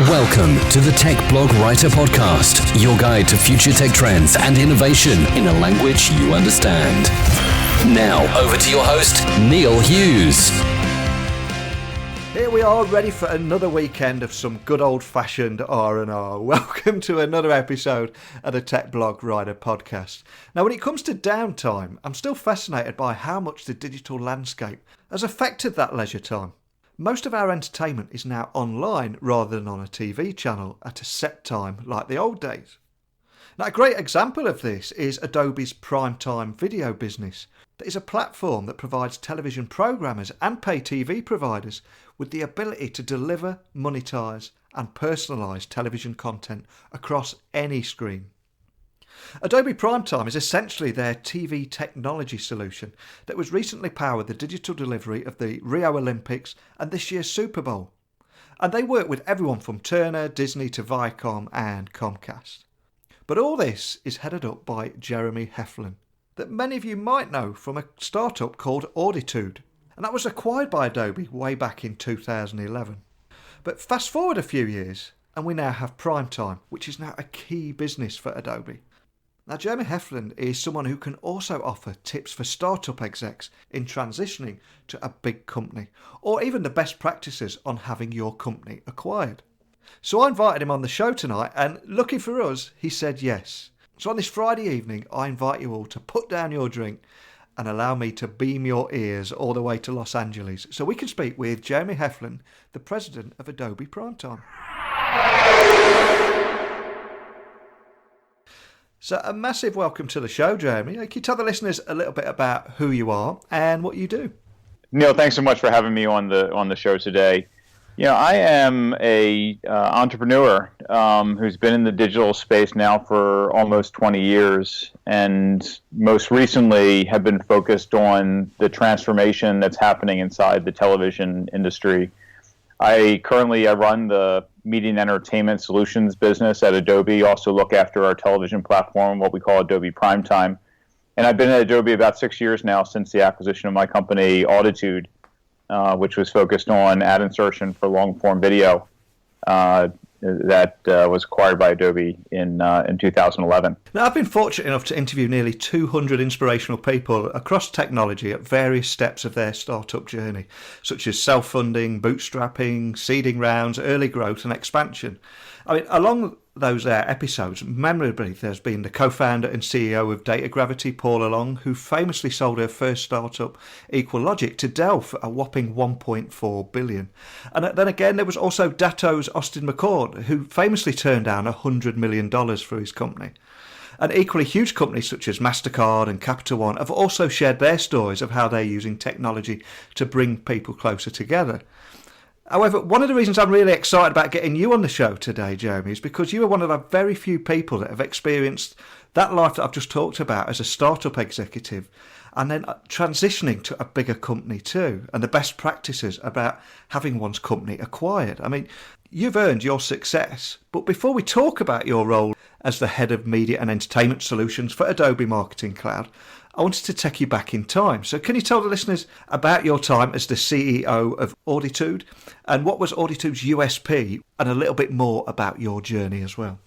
Welcome to the Tech Blog Writer Podcast, your guide to future tech trends and innovation in a language you understand. Now, over to your host, Neil Hughes. Here we are, ready for another weekend of some good old-fashioned R&R. Welcome to another episode of the Tech Blog Writer Podcast. Now, when it comes to downtime, I'm still fascinated by how much the digital landscape has affected that leisure time. Most of our entertainment is now online rather than on a TV channel at a set time like the old days. Now, a great example of this is Adobe's Primetime video business. That is a platform that provides television programmers and pay TV providers with the ability to deliver, monetize and personalize television content across any screen. Adobe Primetime is essentially their TV technology solution that was recently powered the digital delivery of the Rio Olympics and this year's Superbowl. And they work with everyone from Turner, Disney to Viacom and Comcast. But all this is headed up by Jeremy Hefland, that many of you might know from a startup called Auditude. And that was acquired by Adobe way back in 2011. But fast forward a few years and we now have Primetime, which is now a key business for Adobe. Now, Jeremy Hefland is someone who can also offer tips for startup execs in transitioning to a big company, or even the best practices on having your company acquired. So I invited him on the show tonight, and lucky for us, he said yes. So on this Friday evening, I invite you all to put down your drink and allow me to beam your ears all the way to Los Angeles so we can speak with Jeremy Hefland, the president of Adobe Primetime. So a massive welcome to the show, Jeremy. Can you tell the listeners a little bit about who you are and what you do? Neil, thanks so much for having me on the show today. You know, I am a entrepreneur who's been in the digital space now for almost 20 years, and most recently have been focused on the transformation that's happening inside the television industry. I run the media and entertainment solutions business at Adobe, also look after our television platform, what we call Adobe Primetime. And I've been at Adobe about 6 years now since the acquisition of my company, Auditude, which was focused on ad insertion for long-form video that was acquired by Adobe in 2011. Now, I've been fortunate enough to interview nearly 200 inspirational people across technology at various steps of their startup journey, such as self-funding, bootstrapping, seeding rounds, early growth and expansion. I mean, along those episodes, memorably, there's been the co-founder and CEO of Data Gravity, Paula Long, who famously sold her first startup, Equal Logic, to Dell for a whopping $1.4 billion. And then again, there was also Datto's Austin McCord, who famously turned down $100 million for his company. And equally huge companies such as MasterCard and Capital One have also shared their stories of how they're using technology to bring people closer together. However, one of the reasons I'm really excited about getting you on the show today, Jeremy, is because you are one of the very few people that have experienced that life that I've just talked about as a startup executive, and then transitioning to a bigger company too, and the best practices about having one's company acquired. I mean, you've earned your success, but before we talk about your role as the head of media and entertainment solutions for Adobe Marketing Cloud, I wanted to take you back in time. So can you tell the listeners about your time as the CEO of Auditude, and what was Auditude's USP, and a little bit more about your journey as well?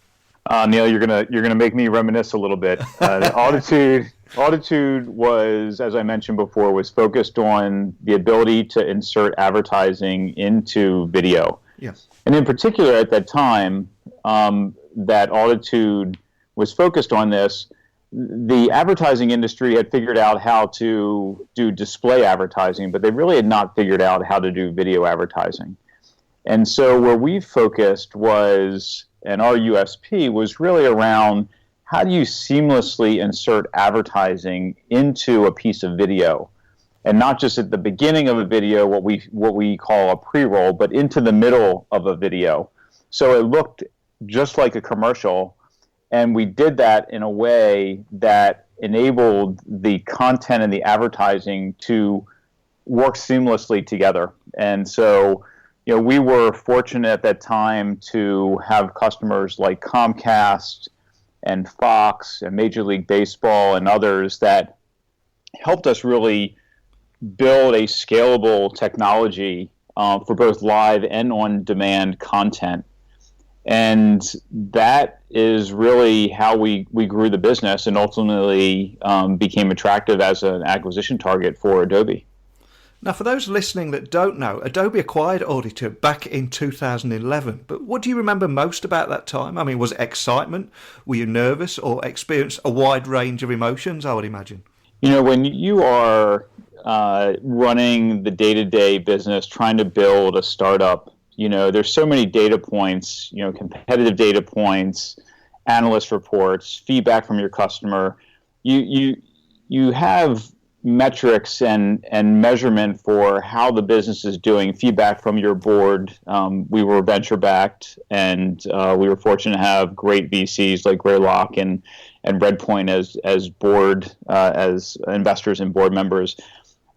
Neil, you're gonna make me reminisce a little bit. Auditude was, as I mentioned before, was focused on the ability to insert advertising into video. Yes. And in particular, at that time, that Auditude was focused on this, the advertising industry had figured out how to do display advertising, but they really had not figured out how to do video advertising. And so where we focused was, and our USP was really around, how do you seamlessly insert advertising into a piece of video? And not just at the beginning of a video, what we call a pre-roll, but into the middle of a video. So it looked just like a commercial. And we did that in a way that enabled the content and the advertising to work seamlessly together. And so, you know, we were fortunate at that time to have customers like Comcast and Fox and Major League Baseball and others that helped us really build a scalable technology for both live and on-demand content. And that is really how we grew the business and ultimately became attractive as an acquisition target for Adobe. Now, for those listening that don't know, Adobe acquired Auditude back in 2011. But what do you remember most about that time? I mean, was it excitement? Were you nervous or experienced a wide range of emotions, I would imagine? When you are running the day-to-day business, trying to build a startup, there's so many data points, competitive data points, analyst reports, feedback from your customer. You have metrics and measurement for how the business is doing, feedback from your board. We were venture backed, and we were fortunate to have great VCs like Greylock and Redpoint as board as investors and board members.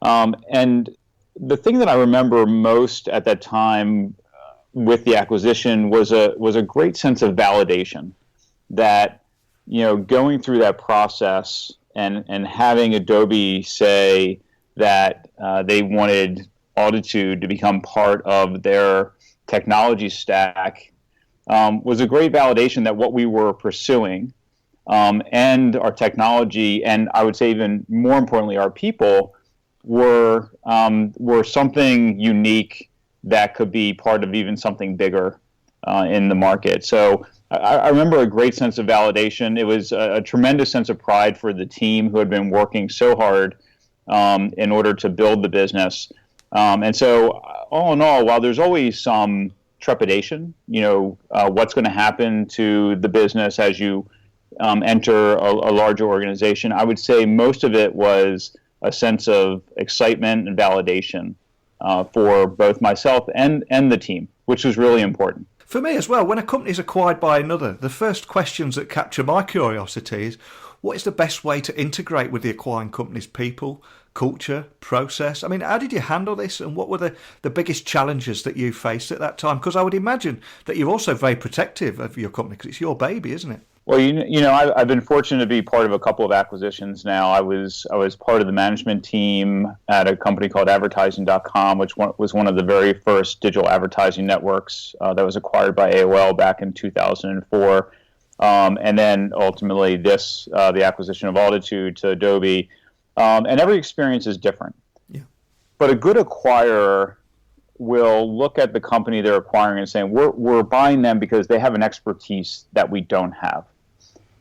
And the thing that I remember most at that time with the acquisition was a great sense of validation that going through that process and having Adobe say that they wanted Auditude to become part of their technology stack was a great validation that what we were pursuing and our technology, and I would say even more importantly, our people were something unique that could be part of even something bigger in the market. So I remember a great sense of validation. It was a tremendous sense of pride for the team who had been working so hard in order to build the business. And so all in all, while there's always some trepidation, what's going to happen to the business as you enter a larger organization, I would say most of it was a sense of excitement and validation for both myself and the team, which was really important. For me as well, when a company is acquired by another, the first questions that capture my curiosity is, what is the best way to integrate with the acquiring company's people, culture, process? I mean, how did you handle this, and what were the biggest challenges that you faced at that time? Because I would imagine that you're also very protective of your company because it's your baby, isn't it? Well, I've been fortunate to be part of a couple of acquisitions now. I was part of the management team at a company called advertising.com, which was one of the very first digital advertising networks that was acquired by AOL back in 2004. And then ultimately the acquisition of Auditude to Adobe. And every experience is different. Yeah. But a good acquirer will look at the company they're acquiring and saying, we're buying them because they have an expertise that we don't have.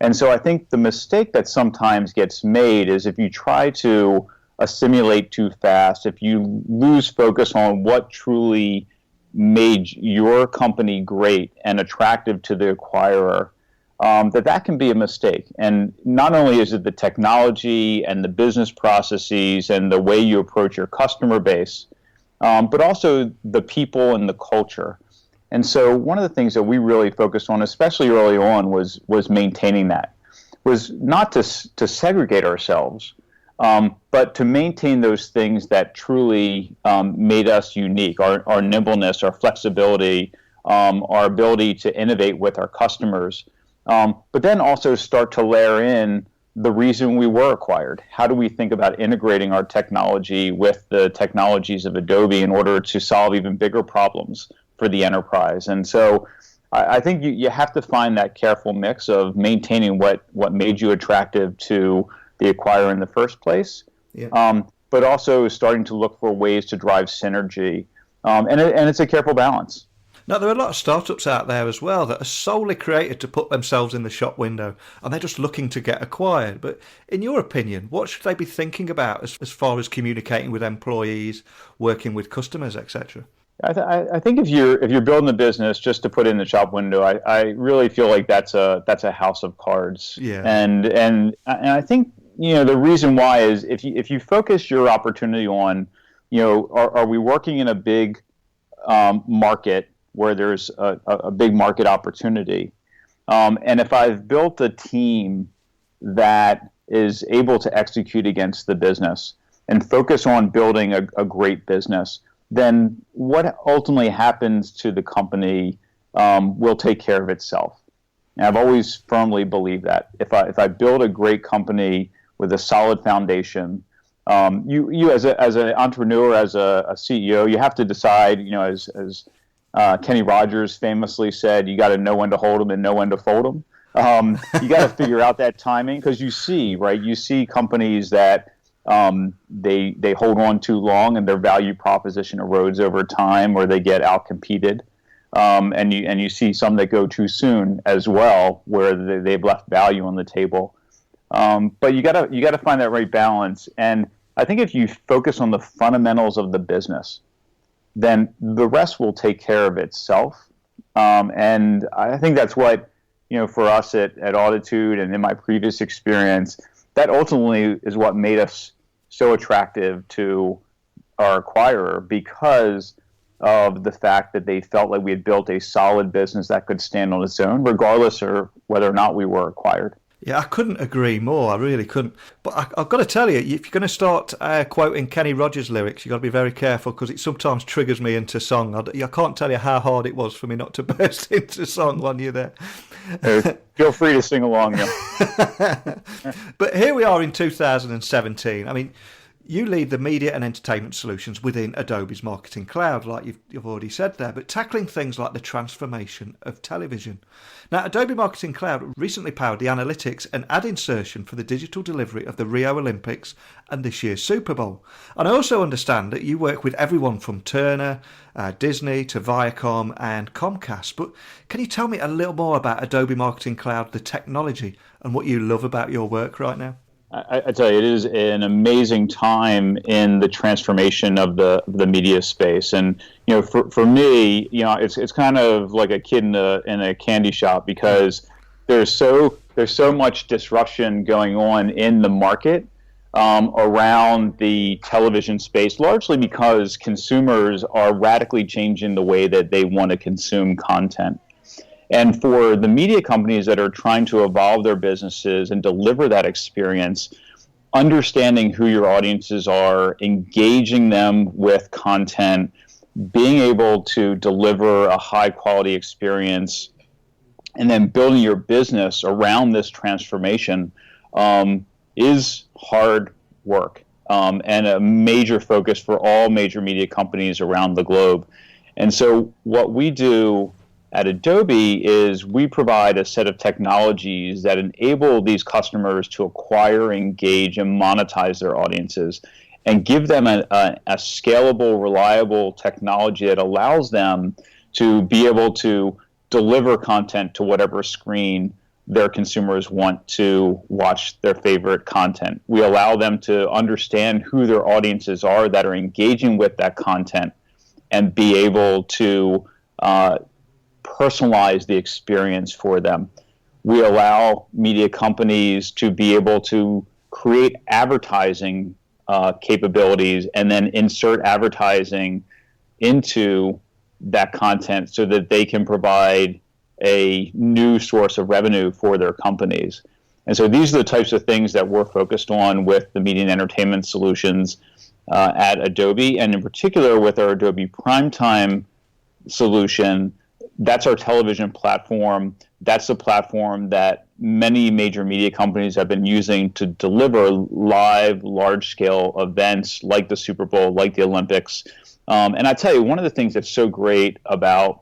And so I think the mistake that sometimes gets made is if you try to assimilate too fast, if you lose focus on what truly made your company great and attractive to the acquirer, that can be a mistake. And not only is it the technology and the business processes and the way you approach your customer base, but also the people and the culture. And so one of the things that we really focused on, especially early on, was maintaining that. Was not to segregate ourselves, but to maintain those things that truly made us unique, our nimbleness, our flexibility, our ability to innovate with our customers, but then also start to layer in the reason we were acquired. How do we think about integrating our technology with the technologies of Adobe in order to solve even bigger problems for the enterprise? And so I think you have to find that careful mix of maintaining what made you attractive to the acquirer in the first place, but also starting to look for ways to drive synergy. And it's a careful balance. Now, there are a lot of startups out there as well that are solely created to put themselves in the shop window, and they're just looking to get acquired. But in your opinion, what should they be thinking about as far as communicating with employees, working with customers, etc.? I think if you're building a business just to put in the shop window, I really feel like that's a house of cards. Yeah. And I think the reason why is if you focus your opportunity on are we working in a big market where there's a big market opportunity, and if I've built a team that is able to execute against the business and focus on building a great business, then what ultimately happens to the company will take care of itself. And I've always firmly believed that. If I build a great company with a solid foundation, you as an entrepreneur, as a CEO, you have to decide, as Kenny Rogers famously said, "You got to know when to hold them and know when to fold them." You got to figure out that timing, because you see companies that they hold on too long and their value proposition erodes over time, or they get outcompeted. And you see some that go too soon as well, where they've left value on the table. But you gotta find that right balance. And I think if you focus on the fundamentals of the business, then the rest will take care of itself. And I think that's what, for us at Auditude and in my previous experience, that ultimately is what made us so attractive to our acquirer, because of the fact that they felt like we had built a solid business that could stand on its own, regardless of whether or not we were acquired. Yeah, I couldn't agree more. I really couldn't. But I've got to tell you, if you're going to start quoting Kenny Rogers lyrics, you've got to be very careful, because it sometimes triggers me into song. I can't tell you how hard it was for me not to burst into song when you're there. Feel free to sing along. But here we are in 2017. I mean, you lead the media and entertainment solutions within Adobe's Marketing Cloud, like you've already said there, but tackling things like the transformation of television. Now, Adobe Marketing Cloud recently powered the analytics and ad insertion for the digital delivery of the Rio Olympics and this year's Super Bowl. And I also understand that you work with everyone from Turner, Disney to Viacom and Comcast. But can you tell me a little more about Adobe Marketing Cloud, the technology, and what you love about your work right now? I tell you, it is an amazing time in the transformation of the media space, and for me, it's kind of like a kid in a candy shop, because there's so much disruption going on in the market around the television space, largely because consumers are radically changing the way that they want to consume content. And for the media companies that are trying to evolve their businesses and deliver that experience, understanding who your audiences are, engaging them with content, being able to deliver a high quality experience, and then building your business around this transformation is hard work, and a major focus for all major media companies around the globe. And so what we do at Adobe is we provide a set of technologies that enable these customers to acquire, engage, and monetize their audiences, and give them a scalable, reliable technology that allows them to be able to deliver content to whatever screen their consumers want to watch their favorite content. We allow them to understand who their audiences are that are engaging with that content, and be able to personalize the experience for them. We allow media companies to be able to create advertising capabilities and then insert advertising into that content so that they can provide a new source of revenue for their companies. And so these are the types of things that we're focused on with the media and entertainment solutions at Adobe, and in particular with our Adobe Primetime solution. That's our television platform. That's the platform that many major media companies have been using to deliver live, large-scale events like the Super Bowl, like the Olympics. And I tell you, one of the things that's so great about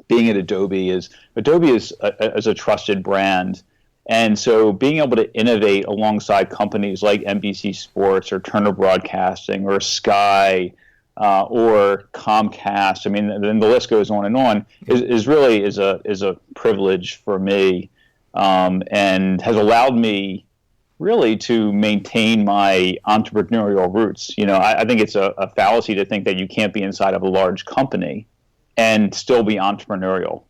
being at Adobe is a trusted brand. And so being able to innovate alongside companies like NBC Sports or Turner Broadcasting or Sky, or Comcast, I mean, then the list goes on and on, is really a privilege for me, and has allowed me really to maintain my entrepreneurial roots. I think it's a fallacy to think that you can't be inside of a large company and still be entrepreneurial.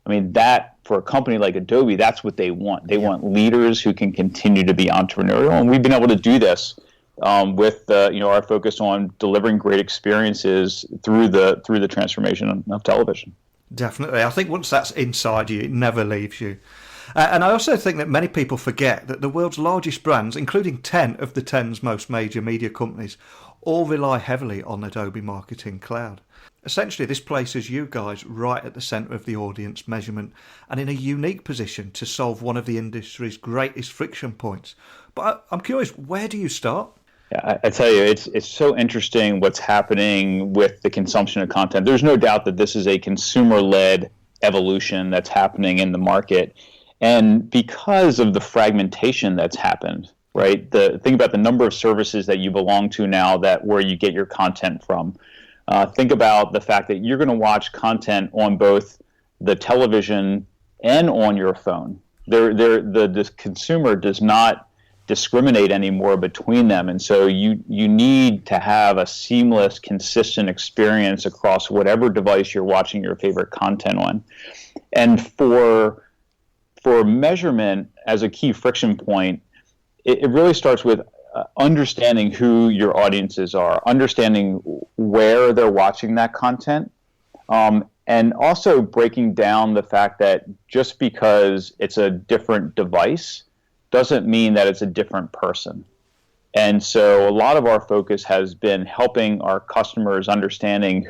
I mean, that for a company like Adobe, that's what they want. They want leaders who can continue to be entrepreneurial, and we've been able to do this with our focus on delivering great experiences through the transformation of television. Definitely. I think once that's inside you, it never leaves you. And I also think that many people forget that the world's largest brands, including 10 of the 10's most major media companies, all rely heavily on Adobe Marketing Cloud. Essentially, this places you guys right at the centre of the audience measurement and in a unique position to solve one of the industry's greatest friction points. But I'm curious, where do you start? Yeah, I tell you, it's so interesting what's happening with the consumption of content. There's no doubt that this is a consumer-led evolution that's happening in the market. And because of the fragmentation that's happened, right? Think about the number of services that you belong to now that where you get your content from. Think about the fact that you're going to watch content on both the television and on your phone. The consumer does not discriminate anymore between them, and so you need to have a seamless, consistent experience across whatever device you're watching your favorite content on. And for measurement as a key friction point, it really starts with understanding who your audiences are, understanding where they're watching that content, and also breaking down the fact that just because it's a different device doesn't mean that it's a different person. And so a lot of our focus has been helping our customers understanding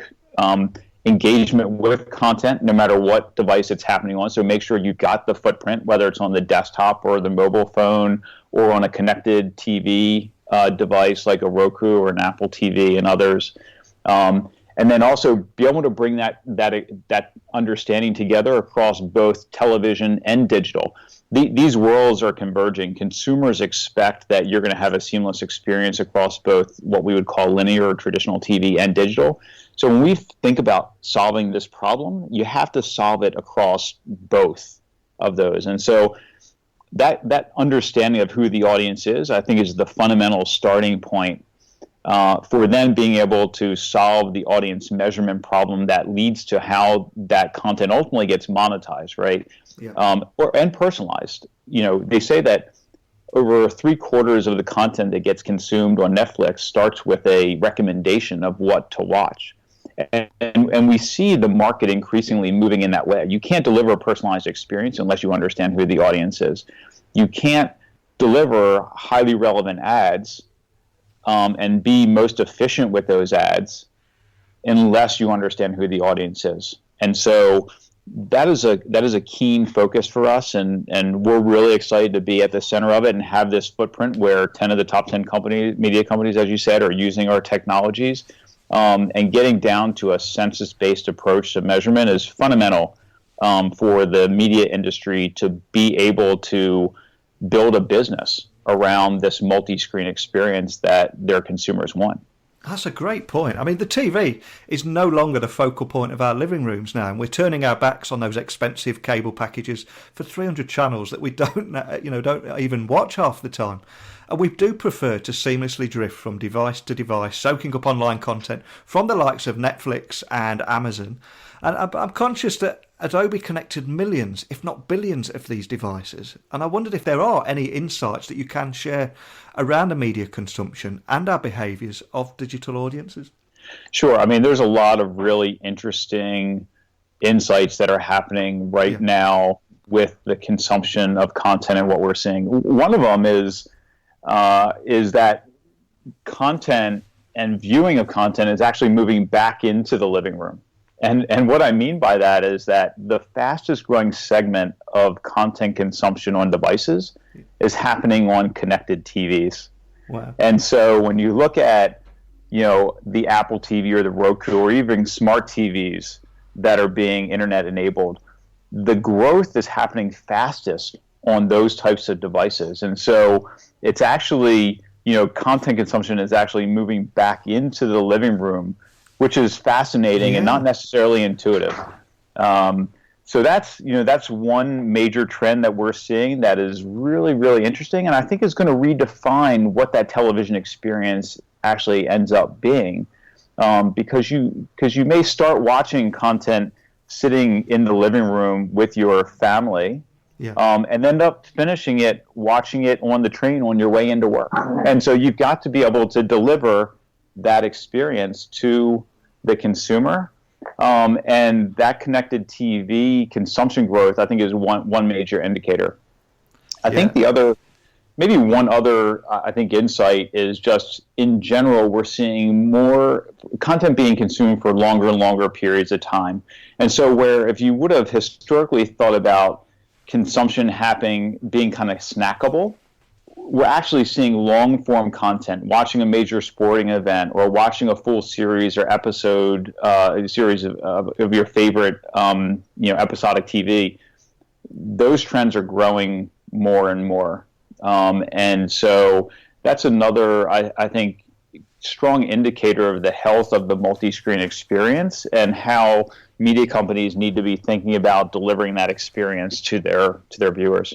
engagement with content, no matter what device it's happening on. So make sure you've got the footprint, whether it's on the desktop or the mobile phone or on a connected TV device like a Roku or an Apple TV and others. And then also be able to bring that understanding together across both television and digital. These worlds are converging. Consumers expect that you're going to have a seamless experience across both what we would call linear or traditional TV and digital. So when we think about solving this problem, you have to solve it across both of those. And so that understanding of who the audience is, I think, is the fundamental starting point for then being able to solve the audience measurement problem that leads to how that content ultimately gets monetized, right? Yeah. And personalized. They say that over 3/4 of the content that gets consumed on Netflix starts with a recommendation of what to watch. And we see the market increasingly moving in that way. You can't deliver a personalized experience unless you understand who the audience is. You can't deliver highly relevant ads and be most efficient with those ads unless you understand who the audience is. And so that is a keen focus for us, and we're really excited to be at the center of it and have this footprint where 10 of the top 10 media companies, as you said, are using our technologies. And getting down to a census-based approach to measurement is fundamental for the media industry to be able to build a business around this multi-screen experience that their consumers want. That's a great point. I mean, the TV is no longer the focal point of our living rooms now, and we're turning our backs on those expensive cable packages for 300 channels that we don't even watch half the time. And we do prefer to seamlessly drift from device to device, soaking up online content from the likes of Netflix and Amazon. And I'm conscious that Adobe connected millions, if not billions, of these devices. And I wondered if there are any insights that you can share around the media consumption and our behaviours of digital audiences. Sure. I mean, there's a lot of really interesting insights that are happening right now with the consumption of content and what we're seeing. One of them is that content and viewing of content is actually moving back into the living room. And what I mean by that is that the fastest growing segment of content consumption on devices is happening on connected TVs. Wow. And so when you look at, the Apple TV or the Roku or even smart TVs that are being internet enabled, the growth is happening fastest on those types of devices. And so it's actually, content consumption is actually moving back into the living room, which is fascinating and not necessarily intuitive. So that's one major trend that we're seeing that is really, really interesting, and I think is going to redefine what that television experience actually ends up being, because you may start watching content sitting in the living room with your family, and end up watching it on the train on your way into work. And so you've got to be able to deliver that experience to the consumer, and that connected TV consumption growth, I think, is one major indicator. I think one other insight is just in general being seeing more content being consumed for longer and longer periods of time. And so where if you would have historically thought about consumption being kind of snackable, we're actually seeing long form content, watching a major sporting event or watching a full series or episode, a series of your favorite, episodic TV. Those trends are growing more and more. And so that's another, I think, strong indicator of the health of the multi-screen experience and how media companies need to be thinking about delivering that experience to their viewers.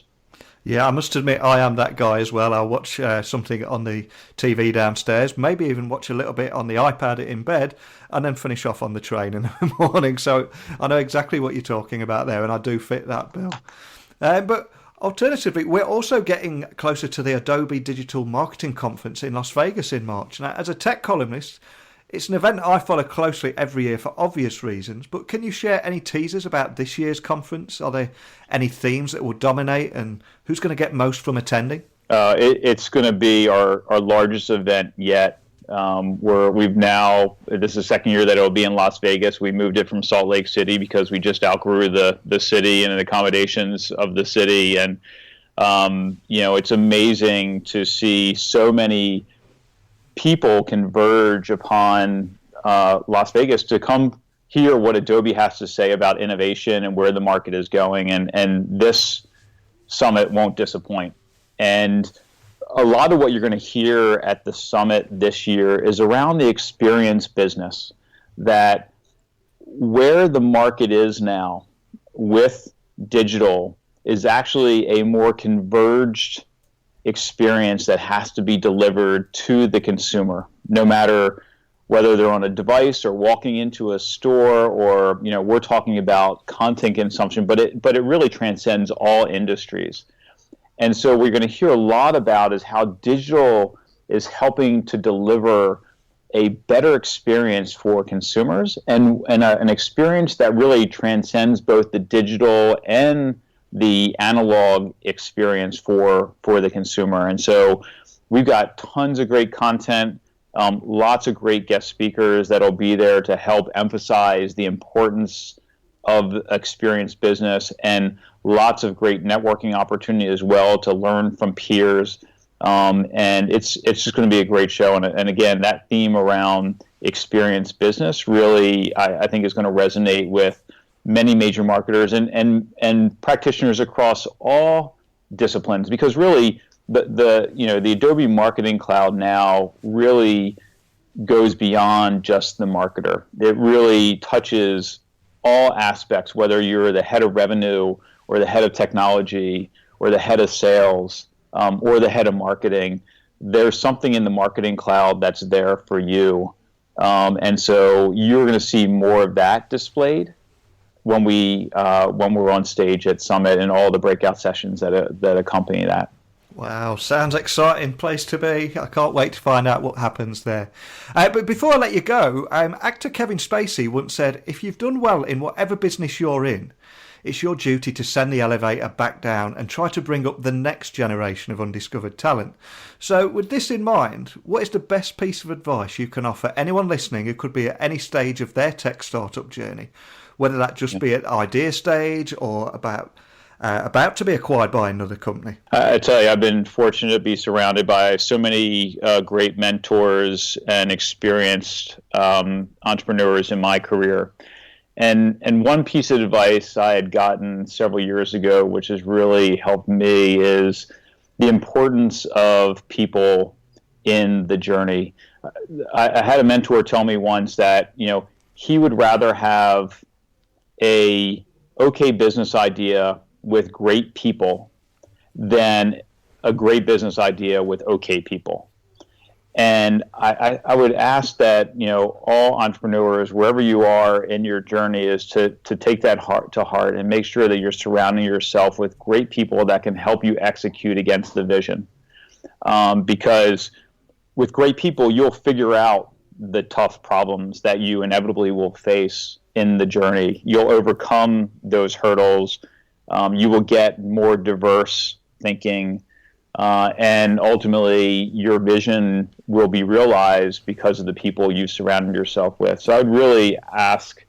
Yeah, I must admit I am that guy as well. I'll watch something on the TV downstairs, maybe even watch a little bit on the iPad in bed, and then finish off on the train in the morning. So I know exactly what you're talking about there, and I do fit that bill. But alternatively, we're also getting closer to the Adobe Digital Marketing Conference in Las Vegas in March. Now, as a tech columnist, it's an event I follow closely every year for obvious reasons, but can you share any teasers about this year's conference? Are there any themes that will dominate, and who's going to get most from attending? It's going to be our largest event yet. This is the second year that it'll be in Las Vegas. We moved it from Salt Lake City because we just outgrew the city and the accommodations of the city. And, it's amazing to see so many people converge upon Las Vegas to come hear what Adobe has to say about innovation and where the market is going. And this summit won't disappoint. And a lot of what you're going to hear at the summit this year is around the experience business, that where the market is now with digital is actually a more converged experience that has to be delivered to the consumer, no matter whether they're on a device or walking into a store, or we're talking about content consumption, but it really transcends all industries. And so we're going to hear a lot about is how digital is helping to deliver a better experience for consumers, and an experience that really transcends both the digital and the analog experience for the consumer. And so we've got tons of great content, lots of great guest speakers that'll be there to help emphasize the importance of experience business, and lots of great networking opportunity as well to learn from peers. And it's just going to be a great show. And again, that theme around experience business really, I think, is going to resonate with many major marketers and practitioners across all disciplines, because really the Adobe Marketing Cloud now really goes beyond just the marketer. It really touches all aspects, whether you're the head of revenue or the head of technology or the head of sales or the head of marketing. There's something in the Marketing Cloud that's there for you. And so you're going to see more of that displayed when we're on stage at Summit, and all the breakout sessions that accompany that. Wow, sounds exciting place to be. I can't wait to find out what happens there. But before I let you go, actor Kevin Spacey once said, if you've done well in whatever business you're in, it's your duty to send the elevator back down and try to bring up the next generation of undiscovered talent. So with this in mind, what is the best piece of advice you can offer anyone listening who could be at any stage of their tech startup journey, whether that just be at idea stage or about to be acquired by another company? I tell you, I've been fortunate to be surrounded by so many great mentors and experienced entrepreneurs in my career. And one piece of advice I had gotten several years ago, which has really helped me, is the importance of people in the journey. I had a mentor tell me once that he would rather have a okay business idea with great people than a great business idea with okay people. And I would ask that all entrepreneurs, wherever you are in your journey, is to take that to heart and make sure that you're surrounding yourself with great people that can help you execute against the vision. Because with great people, you'll figure out the tough problems that you inevitably will face in the journey. You'll overcome those hurdles. You will get more diverse thinking, and ultimately your vision will be realized because of the people you surrounded yourself with. So I would really ask,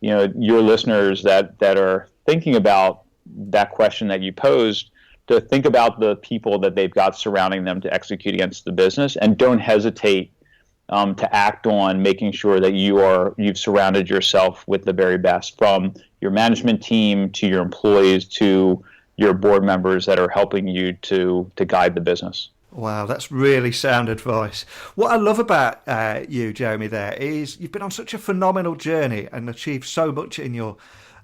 your listeners that are thinking about that question that you posed, to think about the people that they've got surrounding them to execute against the business, and don't hesitate to act on making sure that you've surrounded yourself with the very best, from your management team to your employees to your board members that are helping you to guide the business. Wow, that's really sound advice. What I love about you, Jeremy, there is you've been on such a phenomenal journey and achieved so much in your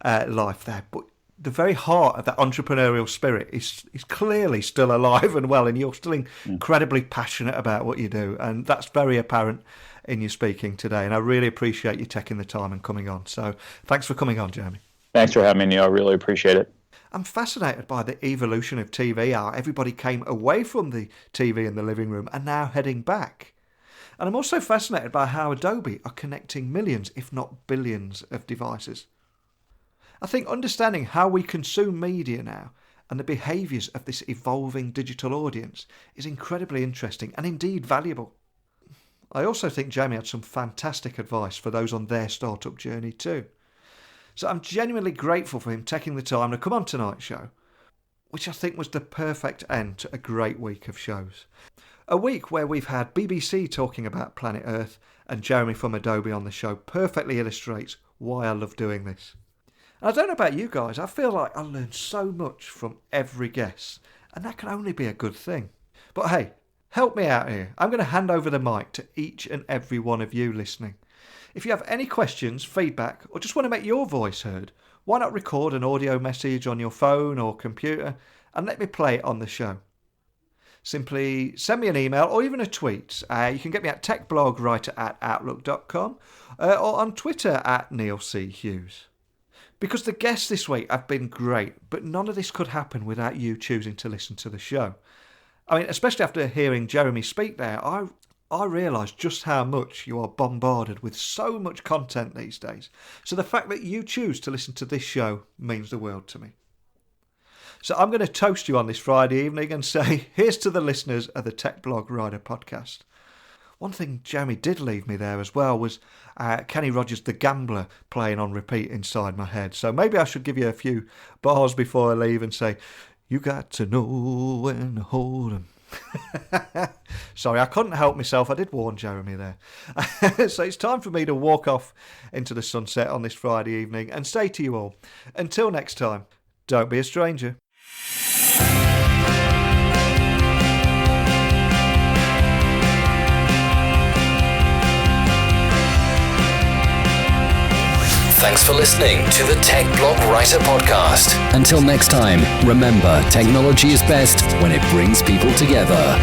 life there, but the very heart of that entrepreneurial spirit is clearly still alive and well, and you're still incredibly passionate about what you do, and that's very apparent in your speaking today, and I really appreciate you taking the time and coming on. So thanks for coming on, Jeremy. Thanks for having me, Neil. I really appreciate it. I'm fascinated by the evolution of TV, how everybody came away from the TV in the living room and now heading back. And I'm also fascinated by how Adobe are connecting millions, if not billions, of devices. I think understanding how we consume media now and the behaviours of this evolving digital audience is incredibly interesting and indeed valuable. I also think Jamie had some fantastic advice for those on their startup journey too. So I'm genuinely grateful for him taking the time to come on tonight's show, which I think was the perfect end to a great week of shows. A week where we've had BBC talking about Planet Earth, and Jeremy from Adobe on the show perfectly illustrates why I love doing this. And I don't know about you guys, I feel like I learned so much from every guest, and that can only be a good thing. But hey, help me out here. I'm going to hand over the mic to each and every one of you listening. If you have any questions, feedback, or just want to make your voice heard, why not record an audio message on your phone or computer and let me play it on the show. Simply send me an email or even a tweet. You can get me at techblogwriter@outlook.com or on Twitter @NeilCHughes. Because the guests this week have been great, but none of this could happen without you choosing to listen to the show. I mean, especially after hearing Jeremy speak there, I realise just how much you are bombarded with so much content these days. So the fact that you choose to listen to this show means the world to me. So I'm going to toast you on this Friday evening and say, here's to the listeners of the Tech Blog Rider podcast. One thing Jeremy did leave me there as well was Kenny Rogers' The Gambler playing on repeat inside my head. So maybe I should give you a few bars before I leave and say, you got to know when to hold 'em. Sorry, I couldn't help myself. I did warn Jeremy there. So it's time for me to walk off into the sunset on this Friday evening and say to you all, until next time, don't be a stranger. Thanks for listening to the Tech Blog Writer podcast. Until next time, remember, technology is best when it brings people together.